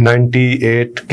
98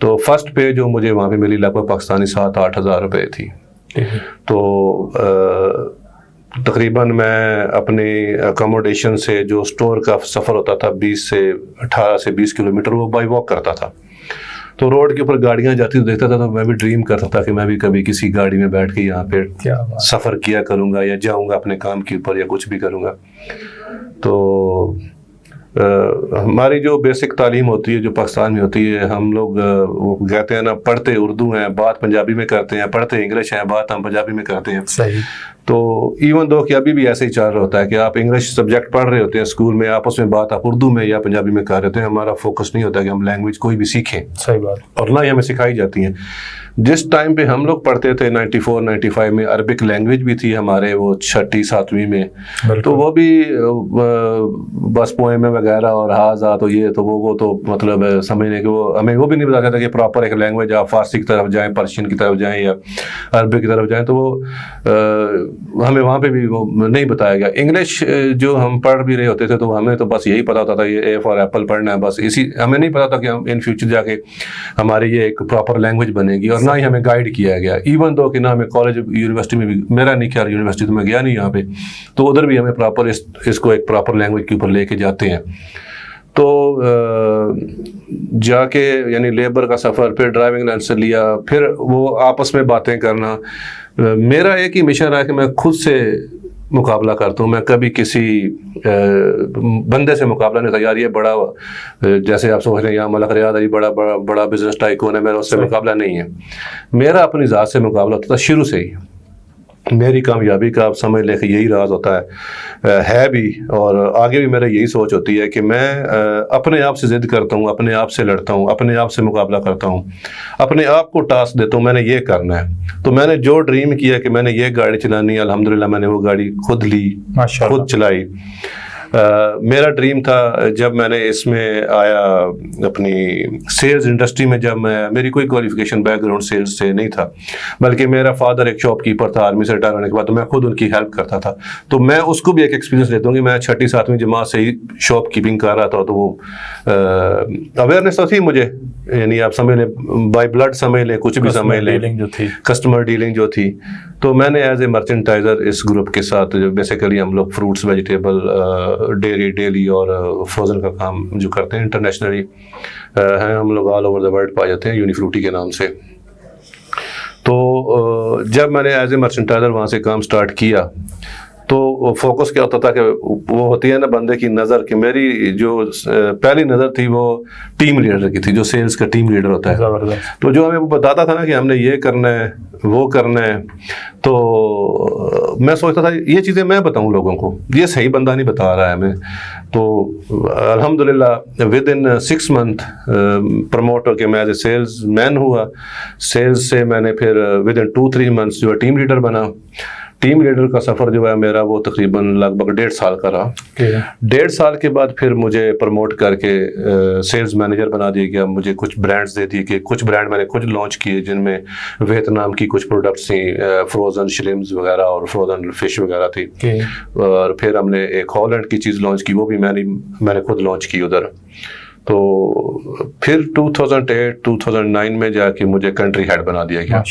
تو فرسٹ پے جو مجھے وہاں پہ ملی لگ بھگ پاکستانی 7-8 ہزار روپے تھی. تو تقریباً میں اپنی اکاموڈیشن سے جو اسٹور کا سفر ہوتا تھا 18 سے 20 کلومیٹر وہ بائی واک کرتا تھا. تو روڈ کے اوپر گاڑیاں جاتی تو دیکھتا تھا تو میں بھی ڈریم کرتا تھا کہ میں بھی کبھی کسی گاڑی میں بیٹھ کے یہاں پہ سفر کیا کروں گا یا جاؤں گا اپنے کام کے اوپر یا کچھ بھی کروں گا. تو ہماری جو بیسک تعلیم ہوتی ہے جو پاکستان میں ہوتی ہے, ہم لوگ وہ کہتے ہیں نا, پڑھتے اردو ہیں بات پنجابی میں کرتے ہیں, پڑھتے انگلش ہیں بات ہم پنجابی میں کرتے ہیں. صحیح. تو ایون دو کہ ابھی بھی ایسے ہی چل رہا ہوتا ہے کہ آپ انگلش سبجیکٹ پڑھ رہے ہوتے ہیں اسکول میں, آپس میں بات آپ اردو میں یا پنجابی میں کر رہے ہوتے ہیں. ہمارا فوکس نہیں ہوتا کہ ہم لینگویج کوئی بھی سیکھیں. صحیح بات. اور نہ ہی ہمیں سکھائی جاتی ہیں. جس ٹائم پہ ہم لوگ پڑھتے تھے 94-95 میں عربک لینگویج بھی تھی ہمارے وہ 6ٹھی-7ویں میں, تو وہ بھی بس پوئمیں وغیرہ اور ہاضا تو یہ تو وہ تو مطلب سمجھنے کہ وہ ہمیں وہ بھی نہیں بتاتا تھا کہ پراپر ایک لینگویج آپ فارسی کی طرف جائیں, پرشین کی طرف جائیں یا عربک کی طرف جائیں. تو وہ ہمیں وہاں پہ بھی وہ نہیں بتایا گیا. انگلش جو ہم پڑھ بھی رہے ہوتے تھے تو ہمیں تو بس یہی پتا ہوتا تھا یہ اے فار ایپل پڑھنا ہے بس, اسی ہمیں نہیں پتا تھا کہ ہم ان فیوچر جا کے ہماری یہ ایک پراپر لینگویج بنے گی. اور نہ ہی ہمیں گائیڈ کیا گیا, ایون دو کہ نہ ہمیں کالج یونیورسٹی میں بھی, میرا نہیں خیال یونیورسٹی تو میں گیا نہیں یہاں پہ, تو ادھر بھی ہمیں پراپر اس کو ایک پراپر لینگویج کے اوپر لے کے جاتے ہیں. تو جا کے یعنی لیبر کا سفر, پھر ڈرائیونگ لائسنس لیا, پھر وہ آپس میں باتیں کرنا. میرا ایک ہی مشن رہا کہ میں خود سے مقابلہ کرتا ہوں. میں کبھی کسی بندے سے مقابلہ نہیں تھا, یار یہ بڑا جیسے آپ سمجھ رہے ہیں یہاں ملک ریاض علی بڑا بزنس ٹائکون ہے, میرا اس سے مقابلہ نہیں ہے. میرا اپنی ذات سے مقابلہ ہوتا تھا شروع سے ہی. میری کامیابی کا آپ سمجھ لیں کہ یہی راز ہوتا ہے بھی, اور آگے بھی میرا یہی سوچ ہوتی ہے کہ میں اپنے آپ سے ضد کرتا ہوں, اپنے آپ سے لڑتا ہوں, اپنے آپ سے مقابلہ کرتا ہوں, اپنے آپ کو ٹاسک دیتا ہوں میں نے یہ کرنا ہے. تو میں نے جو ڈریم کیا کہ میں نے یہ گاڑی چلانی ہے, الحمدللہ میں نے وہ گاڑی خود لی, خود چلائی. میرا ڈریم تھا جب میں نے اس میں آیا اپنی سیلز انڈسٹری میں, جب میری کوئی کوالیفیکیشن بیک گراؤنڈ سیلز سے نہیں تھا, بلکہ میرا فادر ایک شاپ کیپر تھا آرمی سے ریٹائر ہونے کے بعد, تو میں خود ان کی ہیلپ کرتا تھا. تو میں اس کو بھی ایک ایکسپیرینس دیتا ہوں کہ میں 6ٹھی-7ویں جماعت سے ہی شاپ کیپنگ کر رہا تھا. تو وہ اویئرنیس تو تھی مجھے, یعنی آپ سمجھ لیں بائی بلڈ سمجھ لیں, کچھ بھی سمجھ لیں, کسٹمر ڈیلنگ جو تھی. تو میں نے ایز اے مرچنٹائزر اس گروپ کے ساتھ بیسیکلی ہم لوگ فروٹس, ویجیٹیبل, ڈیلی اور فروزن کا کام جو کرتے ہیں انٹرنیشنلی ہیں ہم لوگ, آل اوور دا ورلڈ پائے جاتے ہیں یونیفروٹی کے نام سے. تو جب میں نے ایز اے مرچنٹائزر وہاں سے کام سٹارٹ کیا تو فوکس کیا ہوتا تھا کہ وہ ہوتی ہے نا بندے کی نظر, کہ میری جو پہلی نظر تھی وہ ٹیم لیڈر کی تھی, جو سیلز کا ٹیم لیڈر ہوتا ہے. تو جو ہمیں وہ بتاتا تھا نا کہ ہم نے یہ کرنا ہے وہ کرنا ہے, تو میں سوچتا تھا یہ چیزیں میں بتاؤں لوگوں کو, یہ صحیح بندہ نہیں بتا رہا ہے ہمیں. تو الحمدللہ ود ان 6 month پروموٹ ہو کے میں ایز اے سیلز مین ہوا. سیلز سے میں نے پھر ود ان 2-3 months جو ہے ٹیم لیڈر بنا. ٹیم لیڈر کا سفر جو ہے میرا وہ تقریباً لگ بھگ 1.5 سال کا رہا. 1.5 سال کے بعد پھر مجھے پروموٹ کر کے سیلز مینیجر بنا دیا گیا. مجھے کچھ برانڈز دے دیے کہ کچھ برانڈ میں نے خود لانچ کیے, جن میں ویتنام کی کچھ پروڈکٹس تھیں, فروزن شرمز وغیرہ اور فروزن فش وغیرہ تھی. اور پھر ہم نے ایک ہالینڈ کی چیز لانچ کی, وہ بھی میں نے خود لانچ کی ادھر. تو پھر 2008-2009 میں جا کے مجھے کنٹری ہیڈ بنا دیا گیا.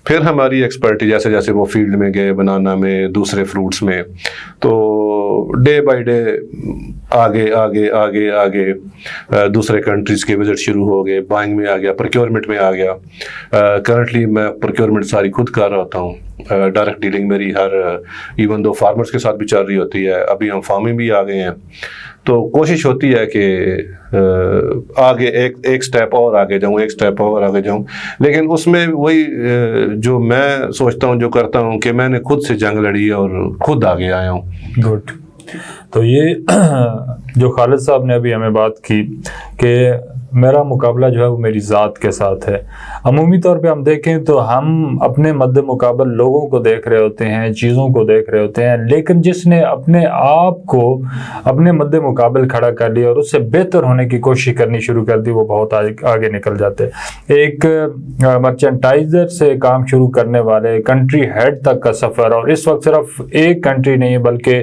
پھر ہماری ایکسپرٹی جیسے جیسے وہ فیلڈ میں گئے, بنانا میں, دوسرے فروٹس میں, تو ڈے بائی ڈے آگے آگے آگے آگے دوسرے کنٹریز کے وزٹ شروع ہو گئے. بائنگ میں آ گیا, پروکیورمنٹ میں آ گیا. کرنٹلی میں پروکیورمنٹ ساری خود کر رہا ہوتا ہوں. ڈائریکٹ ڈیلنگ میری ہر ایون دو فارمرز کے ساتھ بھی چل رہی ہوتی ہے. ابھی ہم فارمنگ بھی آ گئے ہیں, تو کوشش ہوتی ہے کہ آگے ایک سٹیپ اور آگے جاؤں, ایک سٹیپ اور آگے جاؤں. لیکن اس میں وہی جو میں سوچتا ہوں, جو کرتا ہوں, کہ میں نے خود سے جنگ لڑی اور خود آگے آیا ہوں. گڈ. تو یہ جو خالد صاحب نے ابھی ہمیں بات کی کہ میرا مقابلہ جو ہے وہ میری ذات کے ساتھ ہے. عمومی طور پہ ہم دیکھیں تو ہم اپنے مد مقابل لوگوں کو دیکھ رہے ہوتے ہیں, چیزوں کو دیکھ رہے ہوتے ہیں, لیکن جس نے اپنے آپ کو اپنے مد مقابل کھڑا کر لیا اور اس سے بہتر ہونے کی کوشش کرنی شروع کر دی, وہ بہت آگے نکل جاتے. ایک مرچنٹائزر سے کام شروع کرنے والے کنٹری ہیڈ تک کا سفر, اور اس وقت صرف ایک کنٹری نہیں بلکہ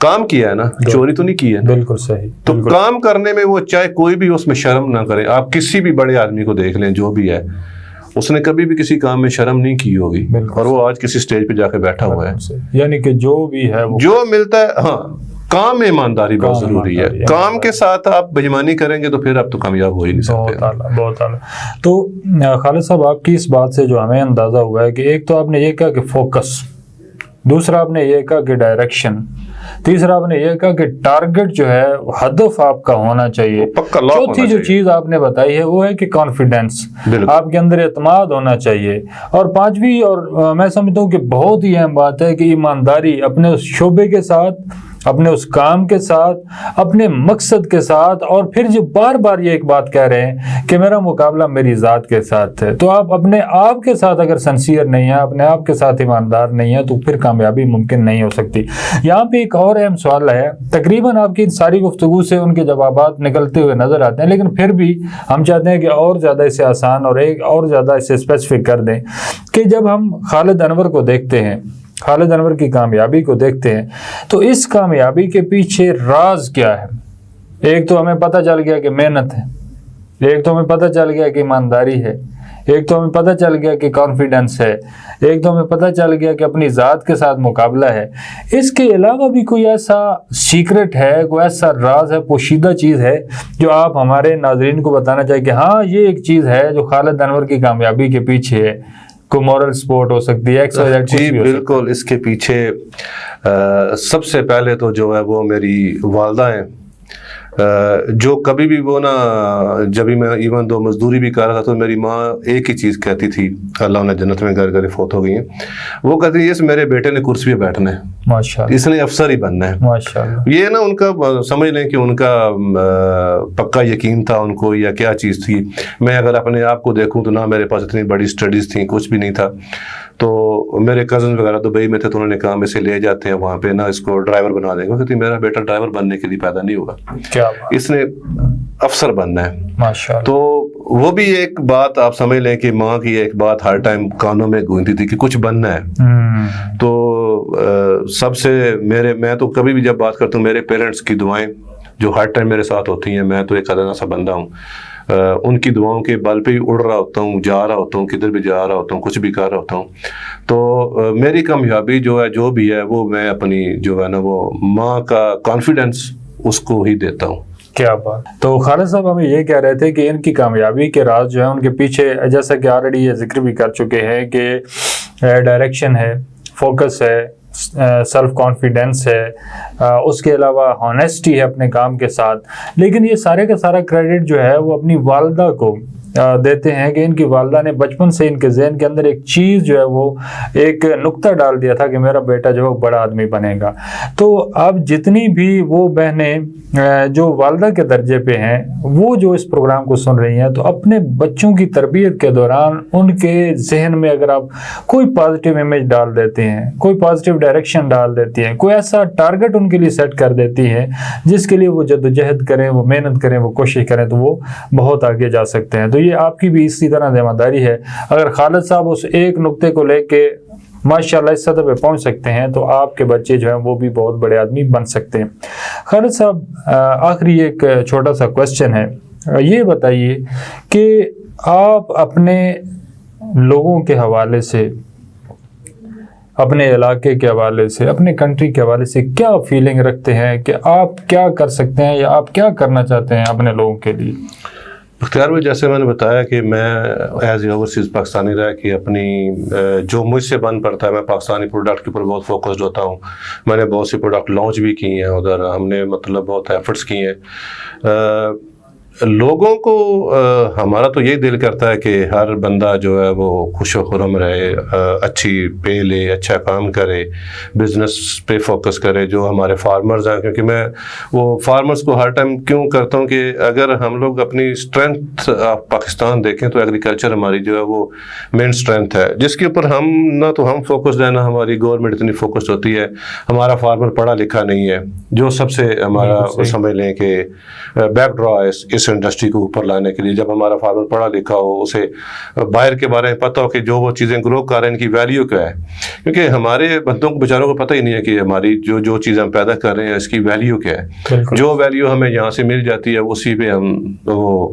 کام کیا ہے نا, چوری تو نہیں کی ہے. بالکل صحیح. تو کام کرنے میں وہ چاہے کوئی بھی اس میں شرم نہ کرے. آپ کسی بھی بڑے آدمی کو دیکھ لیں جو بھی ہے, اس نے کبھی بھی کسی کام میں شرم نہیں کی ہوگی, اور وہ آج کسی سٹیج پہ جا کے بیٹھا ہوا ہے. یعنی کہ جو بھی ہے جو ملتا ہے, ہاں کام میں ایمانداری بہت ضروری ہے. کام کے ساتھ آپ بےایمانی کریں گے تو پھر آپ تو کامیاب ہو ہی نہیں سکتے. بہت اعلیٰ. تو خالد صاحب آپ کی اس بات سے جو ہمیں اندازہ ہوا ہے کہ ایک تو آپ نے یہ کہا کہ فوکس, دوسرا آپ نے یہ کہا کہ ڈائریکشن, تیسرا آپ نے یہ کہا کہ ٹارگٹ جو ہے ہدف آپ کا ہونا چاہیے, چوتھی جو چیز آپ نے بتائی ہے وہ ہے کہ کانفیڈنس, آپ کے اندر اعتماد ہونا چاہیے, اور پانچویں اور میں سمجھتا ہوں کہ بہت ہی اہم بات ہے کہ ایمانداری اپنے اس شعبے کے ساتھ, اپنے اس کام کے ساتھ, اپنے مقصد کے ساتھ, اور پھر جو بار بار یہ ایک بات کہہ رہے ہیں کہ میرا مقابلہ میری ذات کے ساتھ ہے. تو آپ اپنے آپ کے ساتھ اگر سنسیئر نہیں ہیں, اپنے آپ کے ساتھ ایماندار نہیں ہیں, تو پھر کامیابی ممکن نہیں ہو سکتی. یہاں پہ ایک اور اہم سوال ہے, تقریباً آپ کی ساری گفتگو سے ان کے جوابات نکلتے ہوئے نظر آتے ہیں, لیکن پھر بھی ہم چاہتے ہیں کہ اور زیادہ اسے آسان اور ایک اور زیادہ اسے اسپیسیفک کر دیں کہ جب ہم خالد انور کو دیکھتے ہیں, خالد انور کی کامیابی کو دیکھتے ہیں, تو اس کامیابی کے پیچھے راز کیا ہے؟ ایک تو ہمیں پتہ چل گیا کہ محنت ہے, ایک تو ہمیں پتہ چل گیا کہ ایمانداری ہے, ایک تو ہمیں پتہ چل گیا کہ کانفیڈنس ہے, ایک تو ہمیں پتہ چل گیا کہ اپنی ذات کے ساتھ مقابلہ ہے. اس کے علاوہ بھی کوئی ایسا سیکرٹ ہے, کوئی ایسا راز ہے, پوشیدہ چیز ہے جو آپ ہمارے ناظرین کو بتانا چاہیے کہ ہاں یہ ایک چیز ہے جو خالد انور کی کامیابی کے پیچھے ہے؟ کوئی مورل سپورٹ ہو سکتی ہے, جی بالکل. اس کے پیچھے سب سے پہلے تو جو ہے وہ میری والدہ ہیں, جو کبھی بھی وہ نا, جب بھی میں ایون دو مزدوری بھی کر رہا تھا تو میری ماں ایک ہی چیز کہتی تھی, اللہ انہیں جنت میں گھر گھر فوت ہو گئی ہیں, وہ کہتی ہے اس میرے بیٹے نے کرسی پہ بیٹھنا ہے, ماشاءاللہ, اس نے افسر ہی بننا ہے. ماشاءاللہ. یہ نا ان کا سمجھ لیں کہ ان کا پکا یقین تھا ان کو, یا کیا چیز تھی. میں اگر اپنے آپ کو دیکھوں تو نہ میرے پاس اتنی بڑی اسٹڈیز تھیں, کچھ بھی نہیں تھا. تو میرے کزن وغیرہ دبئی میں تھے, تو انہوں نے کہا میں سے لے جاتے ہیں وہاں پہ نا, اس کو ڈرائیور بنا دیں گے. کہتی میرا بیٹا ڈرائیور بننے کے لیے پیدا نہیں ہوگا, اس نے افسر بننا ہے. ماشاءاللہ. تو وہ بھی ایک بات آپ سمجھ لیں کہ ماں کی ایک بات ہر ٹائم کانوں میں گونجتی تھی کہ کچھ بننا ہے. تو سب سے میں تو کبھی بھی جب بات کرتا ہوں, میرے پیرنٹس کی دعائیں جو ہر ٹائم میرے ساتھ ہوتی ہیں, میں تو ایک ادنا سا بندہ ہوں, ان کی دعاؤں کے بل پہ ہی اڑ رہا ہوتا ہوں, جا رہا ہوتا ہوں, کدھر بھی جا رہا ہوتا ہوں, کچھ بھی کر رہا ہوتا ہوں. تو میری کامیابی جو ہے جو بھی ہے وہ میں اپنی جو ہے نا وہ ماں کا کانفیڈنس اس کو ہی دیتا ہوں. کیا بات. تو خالد صاحب ہمیں یہ کہہ رہے تھے کہ ان کی کامیابی کے راز جو ہے ان کے پیچھے, جیسا کہ آلریڈی یہ ذکر بھی کر چکے ہیں کہ ڈائریکشن ہے, فوکس ہے, سیلف کانفیڈنس ہے, اس کے علاوہ ہانیسٹی ہے اپنے کام کے ساتھ. لیکن یہ سارے کا سارا کریڈٹ جو ہے وہ اپنی والدہ کو دیتے ہیں کہ ان کی والدہ نے بچپن سے ان کے ذہن کے اندر ایک چیز جو ہے وہ ایک نقطہ ڈال دیا تھا کہ میرا بیٹا جو ہے بڑا آدمی بنے گا. تو اب جتنی بھی وہ بہنیں جو والدہ کے درجے پہ ہیں وہ جو اس پروگرام کو سن رہی ہیں, تو اپنے بچوں کی تربیت کے دوران ان کے ذہن میں اگر آپ کوئی پازیٹیو امیج ڈال دیتے ہیں, کوئی پازیٹیو ڈائریکشن ڈال دیتی ہیں, کوئی ایسا ٹارگٹ ان کے لیے سیٹ کر دیتی ہیں جس کے لیے وہ جدوجہد کریں, وہ محنت کریں, وہ کوشش کریں, تو وہ بہت آگے جا سکتے ہیں. تو یہ آپ کی بھی اسی طرح ذمہ داری ہے. اگر خالد صاحب اس ایک نقطے کو لے کے ماشاءاللہ اس سطح پہ پہنچ سکتے ہیں تو آپ کے بچے جو ہیں وہ بھی بہت بڑے آدمی بن سکتے ہیں. خالد صاحب آخری ایک چھوٹا سا کوسچن ہے, یہ بتائیے کہ آپ اپنے لوگوں کے حوالے سے, اپنے علاقے کے حوالے سے, اپنے کنٹری کے حوالے سے کیا فیلنگ رکھتے ہیں کہ آپ کیا کر سکتے ہیں یا آپ کیا کرنا چاہتے ہیں اپنے لوگوں کے لیے؟ اختیار بھائی, جیسے میں نے بتایا کہ میں ایز اے اوورسیز پاکستانی رہ کے اپنی جو مجھ سے بن پڑتا ہے, میں پاکستانی پروڈکٹ کے اوپر بہت فوکسڈ ہوتا ہوں. میں نے بہت سی پروڈکٹ لانچ بھی کی ہیں ادھر, ہم نے مطلب بہت ایفرٹس کی ہیں. لوگوں کو ہمارا تو یہی دل کرتا ہے کہ ہر بندہ جو ہے وہ خوش و خرم رہے, اچھی پے لے, اچھا کام کرے, بزنس پہ فوکس کرے. جو ہمارے فارمرز ہیں, کیونکہ میں وہ فارمرز کو ہر ٹائم کیوں کرتا ہوں کہ اگر ہم لوگ اپنی اسٹرینتھ آف پاکستان دیکھیں تو ایگریکلچر ہماری جو ہے وہ مین اسٹرینتھ ہے, جس کے اوپر ہم نہ تو ہم فوکسڈ ہیں, نہ ہماری گورنمنٹ اتنی فوکسڈ ہوتی ہے. ہمارا فارمر پڑھا لکھا نہیں ہے, جو سب سے ہمارا سمجھ لیں کہ بیک ڈرا ہے اس اس انڈسٹری کو اوپر لانے کے لیے. جب ہمارا فادر پڑھا لکھا ہو, اسے باہر کے بارے میں پتہ ہو کہ جو وہ چیزیں گرو کر رہے ہیں ان کی ویلیو کیا ہے, کیونکہ ہمارے بندوں کو بیچاروں کو پتہ ہی نہیں ہے کہ ہماری جو چیزیں ہم پیدا کر رہے ہیں اس کی ویلیو کیا ہے. جو ویلیو ہمیں یہاں سے مل جاتی ہے اسی پہ ہم وہ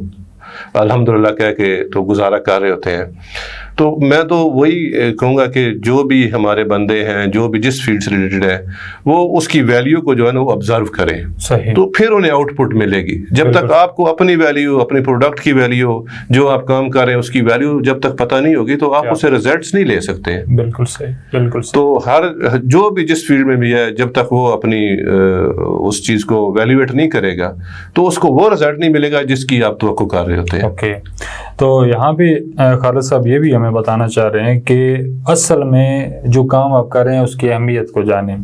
الحمدللہ کہہ کے تو گزارا کر رہے ہوتے ہیں. تو میں تو وہی کہوں گا کہ جو بھی ہمارے بندے ہیں, جو بھی جس فیلڈ سے ریلیٹڈ ہے, وہ اس کی ویلیو کو جو ہے نا وہ آبزرو کریں, تو پھر انہیں آؤٹ پٹ ملے گی. جب تک آپ کو اپنی ویلیو, اپنے پروڈکٹ کی ویلیو, جو آپ کام کر رہے ہیں اس کی ویلیو جب تک پتہ نہیں ہوگی تو آپ اسے ریزلٹس نہیں لے سکتے. بالکل صحیح, بالکل صحیح. تو جو بھی جس فیلڈ میں بھی ہے, جب تک وہ اپنی اس چیز کو ویلیویٹ نہیں کرے گا تو اس کو وہ رزلٹ نہیں ملے گا جس کی آپ توقع کر رہے ہوتے ہیں. اوکے, تو یہاں پہ خالد صاحب یہ بھی ہمیں بتانا چاہ رہے ہیں کہ اصل میں جو کام آپ کر رہے ہیں اس کی اہمیت کو جانیں,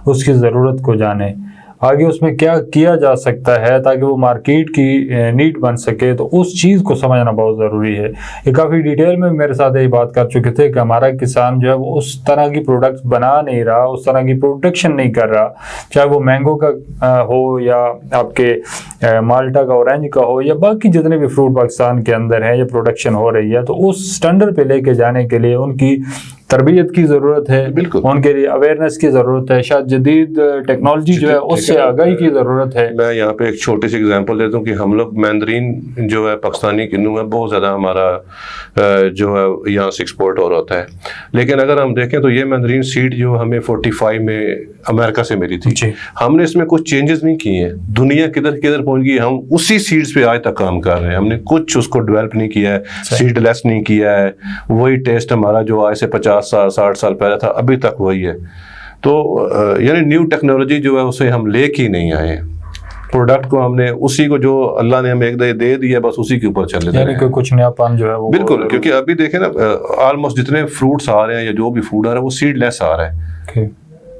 اس کی ضرورت کو جانیں, آگے اس میں کیا کیا جا سکتا ہے تاکہ وہ مارکیٹ کی نیڈ بن سکے, تو اس چیز کو سمجھنا بہت ضروری ہے. یہ کافی ڈیٹیل میں میرے ساتھ یہی بات کر چکے تھے کہ ہمارا کسان جو ہے وہ اس طرح کی پروڈکٹس بنا نہیں رہا, اس طرح کی پروڈکشن نہیں کر رہا, چاہے وہ مینگو کا ہو یا آپ کے مالٹا کا, اورنج کا ہو, یا باقی جتنے بھی فروٹ پاکستان کے اندر ہیں یہ پروڈکشن ہو رہی ہے. تو اس اسٹینڈرڈ پہ لے کے جانے کے لیے ان کی تربیت کی ضرورت ہے, ان کے لیے اویئرنیس کی ضرورت ہے, شاید جدید ٹیکنالوجی جو ہے اس سے آگاہی کی ضرورت ہے. میں یہاں پہ ایک چھوٹی سی اگزامپل دیتا ہوں کہ ہم لوگ مینڈرین جو ہے پاکستانی کنو ہے, بہت زیادہ ہمارا جو ہے یہاں سے ایکسپورٹ ہو رہا ہوتا ہے, لیکن اگر ہم دیکھیں تو یہ مینڈرین سیڈ جو ہمیں 45 میں امریکہ سے ملی تھی, ہم نے اس میں کچھ چینجز نہیں کیے ہیں. دنیا کدھر کدھر پہنچ گئی, ہم اسی سیڈز پہ آج تک کام کر رہے ہیں. ہم نے کچھ اس کو ڈیولپ نہیں کیا ہے, سیڈ لیس نہیں کیا ہے. وہی ٹیسٹ ہمارا جو آج سے 50 سال 60 سال پہلے تھا ابھی تک وہی ہے. تو یعنی نیو ٹیکنالوجی جو ہے اسے ہم لے کے ہی نہیں آئے. پروڈکٹ کو ہم نے اسی کو جو اللہ نے ہمیں ایک دے دیا بس اسی کے اوپر چل رہے ہیں, یعنی کہ کچھ نیا پان جو ہے وہ بالکل. کیونکہ ابھی دیکھیں نا آلموسٹ جتنے فروٹس آ رہے ہیں یا جو بھی فوڈ آ رہا ہے وہ سیڈ لیس آ رہا ہے,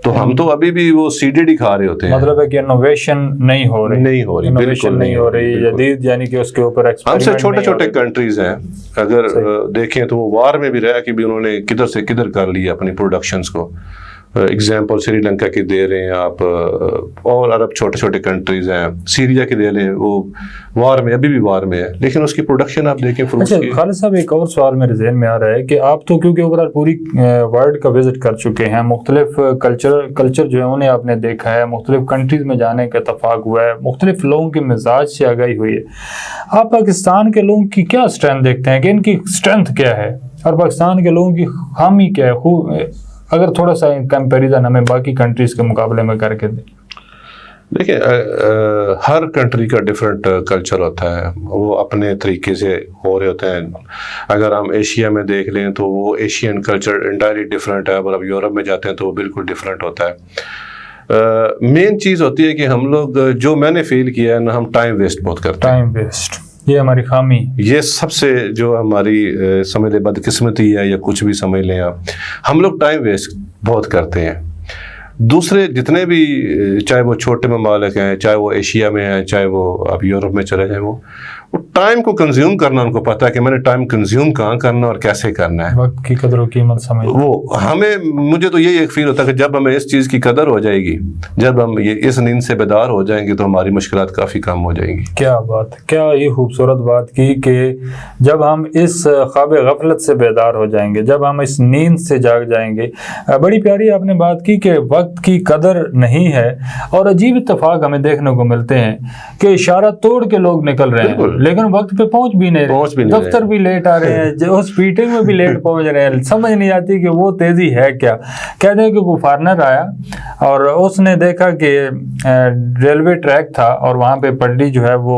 تو ہم تو ابھی بھی وہ سیڈڈ ہی کھا رہے ہوتے ہیں. مطلب ہے کہ انوویشن نہیں ہو رہی, بالکل نہیں ہو رہی, جدید یعنی کہ اس کے اوپر ہم سے چھوٹے چھوٹے کنٹریز ہیں اگر دیکھیں تو وہ وار میں بھی رہ کے بھی انہوں نے کدھر سے کدھر کر لیا اپنی پروڈکشنز کو. ایگزامپل سری لنکا کی دے رہے ہیں آپ, اور عرب چھوٹے چھوٹے کنٹریز ہیں, سیریا کی دے لیں, وہ وار میں ابھی بھی وار میں ہے, لیکن اس کی پروڈکشن آپ دیکھیں فروٹس کی. خالد صاحب ایک اور سوال میرے ذہن میں آ رہا ہے کہ آپ تو کیونکہ اوورآل پوری ورلڈ کا وزٹ کر چکے ہیں, مختلف کلچر جو ہے انہیں آپ نے دیکھا ہے, مختلف کنٹریز میں جانے کا اتفاق ہوا ہے, مختلف لوگوں کے مزاج سے آگاہی ہوئی ہے. آپ پاکستان کے لوگوں کی کیا اسٹرینتھ دیکھتے ہیں کہ ان کی اسٹرینتھ کیا ہے اور پاکستان کے لوگوں کی خامی کیا ہے, اگر تھوڑا سا کمپیریزن ہمیں باقی کنٹریز کے مقابلے میں کر کے دیں؟ دیکھیں ہر کنٹری کا ڈفرینٹ کلچر ہوتا ہے, وہ اپنے طریقے سے ہو رہے ہوتے ہیں. اگر ہم ایشیا میں دیکھ لیں تو وہ ایشین کلچر انٹائرلی ڈفرینٹ ہے, اور اب یورپ میں جاتے ہیں تو وہ بالکل ڈفرینٹ ہوتا ہے. مین چیز ہوتی ہے کہ ہم لوگ, جو میں نے فیل کیا ہے نا, ہم ٹائم ویسٹ بہت کرتے ہیں. ٹائم ویسٹ, یہ ہماری خامی, یہ سب سے جو ہماری سمجھ لیں بدقسمتی ہے یا کچھ بھی سمجھ لیں آپ, ہم لوگ ٹائم ویسٹ بہت کرتے ہیں. دوسرے جتنے بھی چاہے وہ چھوٹے ممالک ہیں, چاہے وہ ایشیا میں ہیں, چاہے وہ آپ یورپ میں چلے جائیں, وہ ٹائم کو کنزیوم کرنا ان کو پتہ ہے کہ میں نے ٹائم کنزیوم کہاں کرنا اور کیسے کرنا ہے. وقت کی قدر و قیمت سمجھ, وہ ہمیں, مجھے تو یہی ایک فیل ہوتا ہے کہ جب ہمیں اس چیز کی قدر ہو جائے گی, جب ہم یہ اس نیند سے بیدار ہو جائیں گے تو ہماری مشکلات کافی کم ہو جائیں گی. کیا بات, کیا یہ خوبصورت بات کی کہ جب ہم اس خواب غفلت سے بیدار ہو جائیں گے, جب ہم اس نیند سے جاگ جائیں گے. بڑی پیاری آپ نے بات کی کہ وقت کی قدر نہیں ہے, اور عجیب اتفاق ہمیں دیکھنے کو ملتے ہیں کہ اشارہ توڑ کے لوگ نکل رہے ہیں لیکن وقت پہ پہنچ بھی نہیں رہے, دفتر بھی لیٹ آ رہے ہیں, ہاسپٹل میں بھی لیٹ پہنچ رہے ہیں. سمجھ نہیں آتی کہ وہ تیزی ہے کیا. کہتے ہیں کہ کوئی فارنر آیا اور اس نے دیکھا کہ ریلوے ٹریک تھا اور وہاں پہ پٹری جو ہے وہ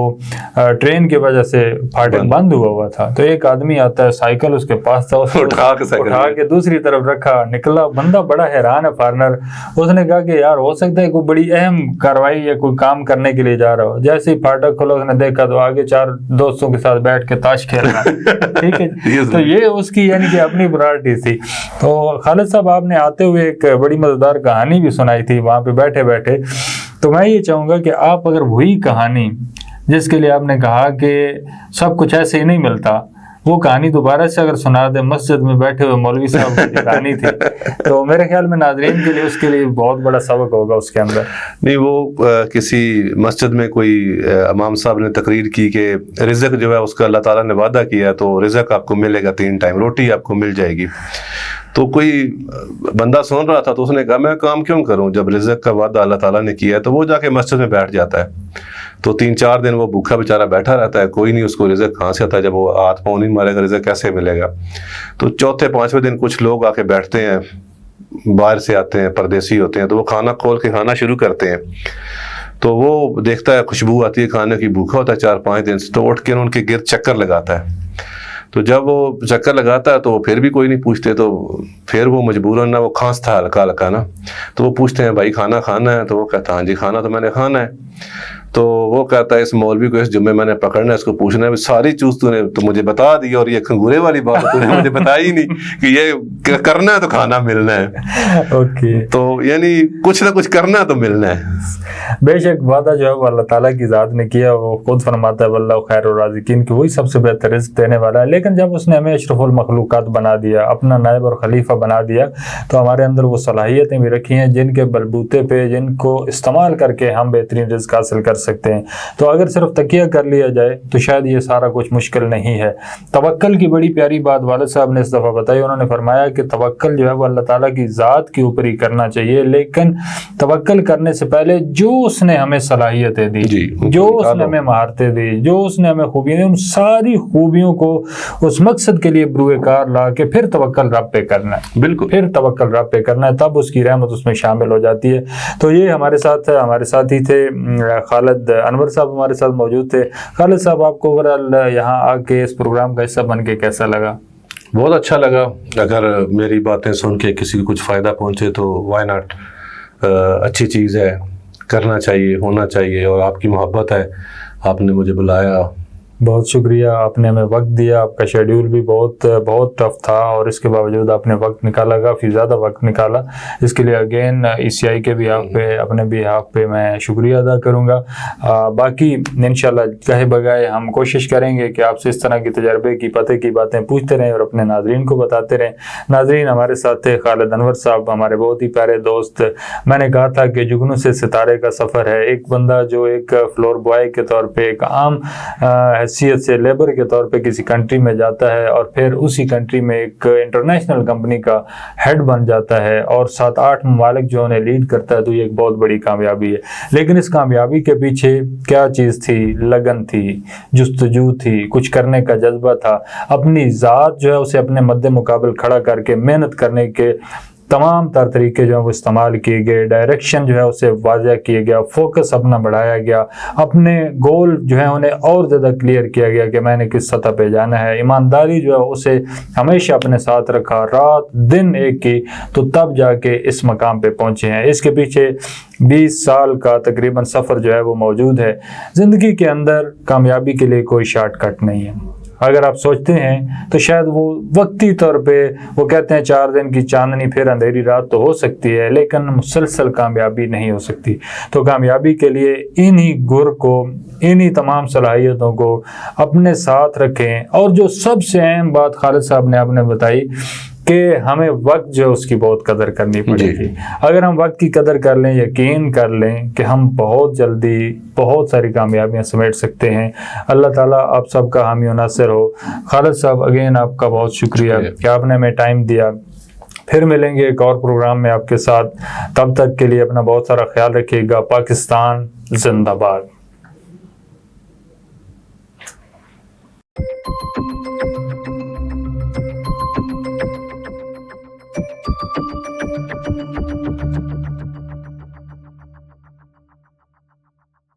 ٹرین کی وجہ سے پھاٹک بند ہوا تھا, تو ایک آدمی آتا ہے, سائیکل اس کے پاس تھا, اس اٹھا کے دوسری طرف رکھا, نکلا. بندہ بڑا حیران ہے فارنر, اس نے کہا کہ یار ہو سکتا ہے کوئی بڑی اہم کاروائی یا کوئی کام کرنے کے لیے جا رہا ہو. جیسے ہی پھاٹک کھولا اس نے دیکھا تو آگے 4 دوستوں کے ساتھ بیٹھ کے تاش کھیل رہا. ٹھیک ہے, تو یہ اس کی یعنی کہ اپنی پرائرٹی تھی. تو خالد صاحب آپ نے آتے ہوئے ایک بڑی مزیدار کہانی بھی سنائی تھی وہاں پہ بیٹھے بیٹھے, تو میں یہ چاہوں گا کہ آپ اگر وہی کہانی جس کے لیے آپ نے کہا کہ سب کچھ ایسے ہی نہیں ملتا, وہ کہانی دوبارہ سے اگر سنا دیں، مسجد میں بیٹھے ہوئے مولوی صاحب کی کہانی تھی، تو میرے خیال میں ناظرین کے لیے اس کے لیے بہت بڑا سبق ہوگا اس کے اندر۔ نہیں، وہ کسی مسجد میں کوئی امام صاحب نے تقریر کی کہ رزق جو ہے اس کا اللہ تعالیٰ نے وعدہ کیا ہے، تو رزق آپ کو ملے گا 3 ٹائم، روٹی آپ کو مل جائے گی۔ تو کوئی بندہ سن رہا تھا تو اس نے کہا میں کام کیوں کروں، جب رزق کا وعدہ اللہ تعالیٰ نے کیا ہے۔ تو وہ جا کے مسجد میں بیٹھ جاتا ہے، تو 3-4 دن وہ بھوکا بیچارہ بیٹھا رہتا ہے، کوئی نہیں اس کو رزق کہاں سے آتا ہے، جب وہ ہاتھ پاؤں نہیں مارے گا رزق کیسے ملے گا۔ تو 4-5ویں دن کچھ لوگ آ کے بیٹھتے ہیں، باہر سے آتے ہیں، پردیسی ہوتے ہیں، تو وہ کھانا کھول کے کھانا شروع کرتے ہیں۔ تو وہ دیکھتا ہے خوشبو آتی ہے کھانے کی، بھوکا ہوتا ہے 4-5 دن سے، تو اٹھ کے ان کے گرد چکر لگاتا ہے۔ تو جب وہ چکر لگاتا ہے تو پھر بھی کوئی نہیں پوچھتے، تو پھر وہ مجبوراً وہ کھانستا ہے ہلکا ہلکا نا، تو وہ پوچھتے ہیں بھائی کھانا کھانا ہے؟ تو وہ کہتا ہاں جی کھانا تو میں نے کھانا ہے۔ تو وہ کہتا ہے اس مولوی کو اس جمعے میں نے پکڑنا ہے، اس کو پوچھنا ہے ساری چیز تو نے تو مجھے بتا دی، اور یہ کھنگورے والی بات تو نے مجھے بتائی نہیں کہ یہ کرنا ہے تو کھانا ملنا ہے۔ اوکے، تو یعنی کچھ نہ کچھ کرنا تو ملنا ہے۔ بے شک وعدہ جو ہے وہ اللہ تعالیٰ کی ذات نے کیا، وہ خود فرماتا ہے واللہ خیر الرازقین، کہ وہی سب سے بہتر رزق دینے والا ہے۔ لیکن جب اس نے ہمیں اشرف المخلوقات بنا دیا، اپنا نائب اور خلیفہ بنا دیا، تو ہمارے اندر وہ صلاحیتیں بھی رکھی ہیں جن کے بلبوتے پہ، جن کو استعمال کر کے ہم بہترین رزق حاصل کر سکتے ہیں۔ تو اگر صرف تکیہ کر لیا جائے تو شاید یہ سارا کچھ مشکل نہیں ہے۔ توکل کی بڑی پیاری بات والد صاحب نے اس دفعہ بتائی، انہوں نے فرمایا کہ توکل جو ہے وہ اللہ تعالیٰ کی ذات کے اوپر ہی کرنا چاہیے، لیکن توکل کرنے سے پہلے جو اس نے ہمیں صلاحیتیں دی، جو اس نے ہمیں مہارتیں دی، جو اس نے ہمیں خوبیاں دی، ان ساری خوبیوں کو اس مقصد کے لیے بروئے کار لا کے پھر توکل رب پہ کرنا ہے۔ بالکل، پھر توکل رب پہ کرنا ہے، تب اس کی رحمت اس میں شامل ہو جاتی ہے۔ تو یہ ہمارے ساتھ ہی تھے خالد انور صاحب ہمارے ساتھ موجود تھے۔ خالد صاحب، آپ کو اوورآل یہاں آ کے اس پروگرام کا حصہ بن کے کیسا لگا؟ بہت اچھا لگا۔ اگر میری باتیں سن کے کسی کو کچھ فائدہ پہنچے تو وائی ناٹ، اچھی چیز ہے، کرنا چاہیے، ہونا چاہیے، اور آپ کی محبت ہے، آپ نے مجھے بلایا، بہت شکریہ، آپ نے ہمیں وقت دیا۔ آپ کا شیڈیول بھی بہت ٹف تھا، اور اس کے باوجود آپ نے وقت نکالا، کافی زیادہ وقت نکالا۔ اس کے لیے اگین ECI کے بھی آپ پہ، اپنے بھی آپ پہ میں شکریہ ادا کروں گا۔ باقی انشاءاللہ کہے بگائے ہم کوشش کریں گے کہ آپ سے اس طرح کی تجربے کی، پتہ کی باتیں پوچھتے رہیں اور اپنے ناظرین کو بتاتے رہیں۔ ناظرین، ہمارے ساتھ تھے خالد انور صاحب، ہمارے بہت ہی پیارے دوست۔ میں نے کہا تھا کہ جگنوں سے ستارے کا سفر ہے۔ ایک بندہ جو ایک فلور بوائے کے طور پہ، ایک عام حیثیت سے لیبر کے طور پہ کسی کنٹری میں جاتا ہے، اور پھر اسی کنٹری میں ایک انٹرنیشنل کمپنی کا ہیڈ بن جاتا ہے، اور 7-8 ممالک جو انہیں لیڈ کرتا ہے، تو یہ ایک بہت بڑی کامیابی ہے۔ لیکن اس کامیابی کے پیچھے کیا چیز تھی؟ لگن تھی، جستجو تھی، کچھ کرنے کا جذبہ تھا، اپنی ذات جو ہے اسے اپنے مد مقابل کھڑا کر کے محنت کرنے کے تمام تر طریقے جو ہیں وہ استعمال کیے گئے، ڈائریکشن جو ہے اسے واضح کیا گیا، فوکس اپنا بڑھایا گیا، اپنے گول جو ہیں انہیں اور زیادہ کلیئر کیا گیا کہ میں نے کس سطح پہ جانا ہے۔ ایمانداری جو ہے اسے ہمیشہ اپنے ساتھ رکھا، رات دن ایک کی، تو تب جا کے اس مقام پہ پہنچے ہیں۔ اس کے پیچھے 20 سال کا تقریباً سفر جو ہے وہ موجود ہے۔ زندگی کے اندر کامیابی کے لیے کوئی شارٹ کٹ نہیں ہے۔ اگر آپ سوچتے ہیں تو شاید وہ وقتی طور پہ، وہ کہتے ہیں 4 دن کی چاندنی پھر اندھیری رات تو ہو سکتی ہے، لیکن مسلسل کامیابی نہیں ہو سکتی۔ تو کامیابی کے لیے انہی گر کو، انہی تمام صلاحیتوں کو اپنے ساتھ رکھیں۔ اور جو سب سے اہم بات خالد صاحب نے آپ نے بتائی کہ ہمیں وقت جو ہے اس کی بہت قدر کرنی پڑے گی۔ اگر ہم وقت کی قدر کر لیں، یقین کر لیں کہ ہم بہت جلدی بہت ساری کامیابیاں سمیٹ سکتے ہیں۔ اللہ تعالیٰ آپ سب کا حامی و ناصر ہو۔ خالد صاحب، اگین آپ کا بہت شکریہ کہ آپ نے ہمیں ٹائم دیا۔ پھر ملیں گے ایک اور پروگرام میں آپ کے ساتھ، تب تک کے لیے اپنا بہت سارا خیال رکھیے گا۔ پاکستان زندہ باد۔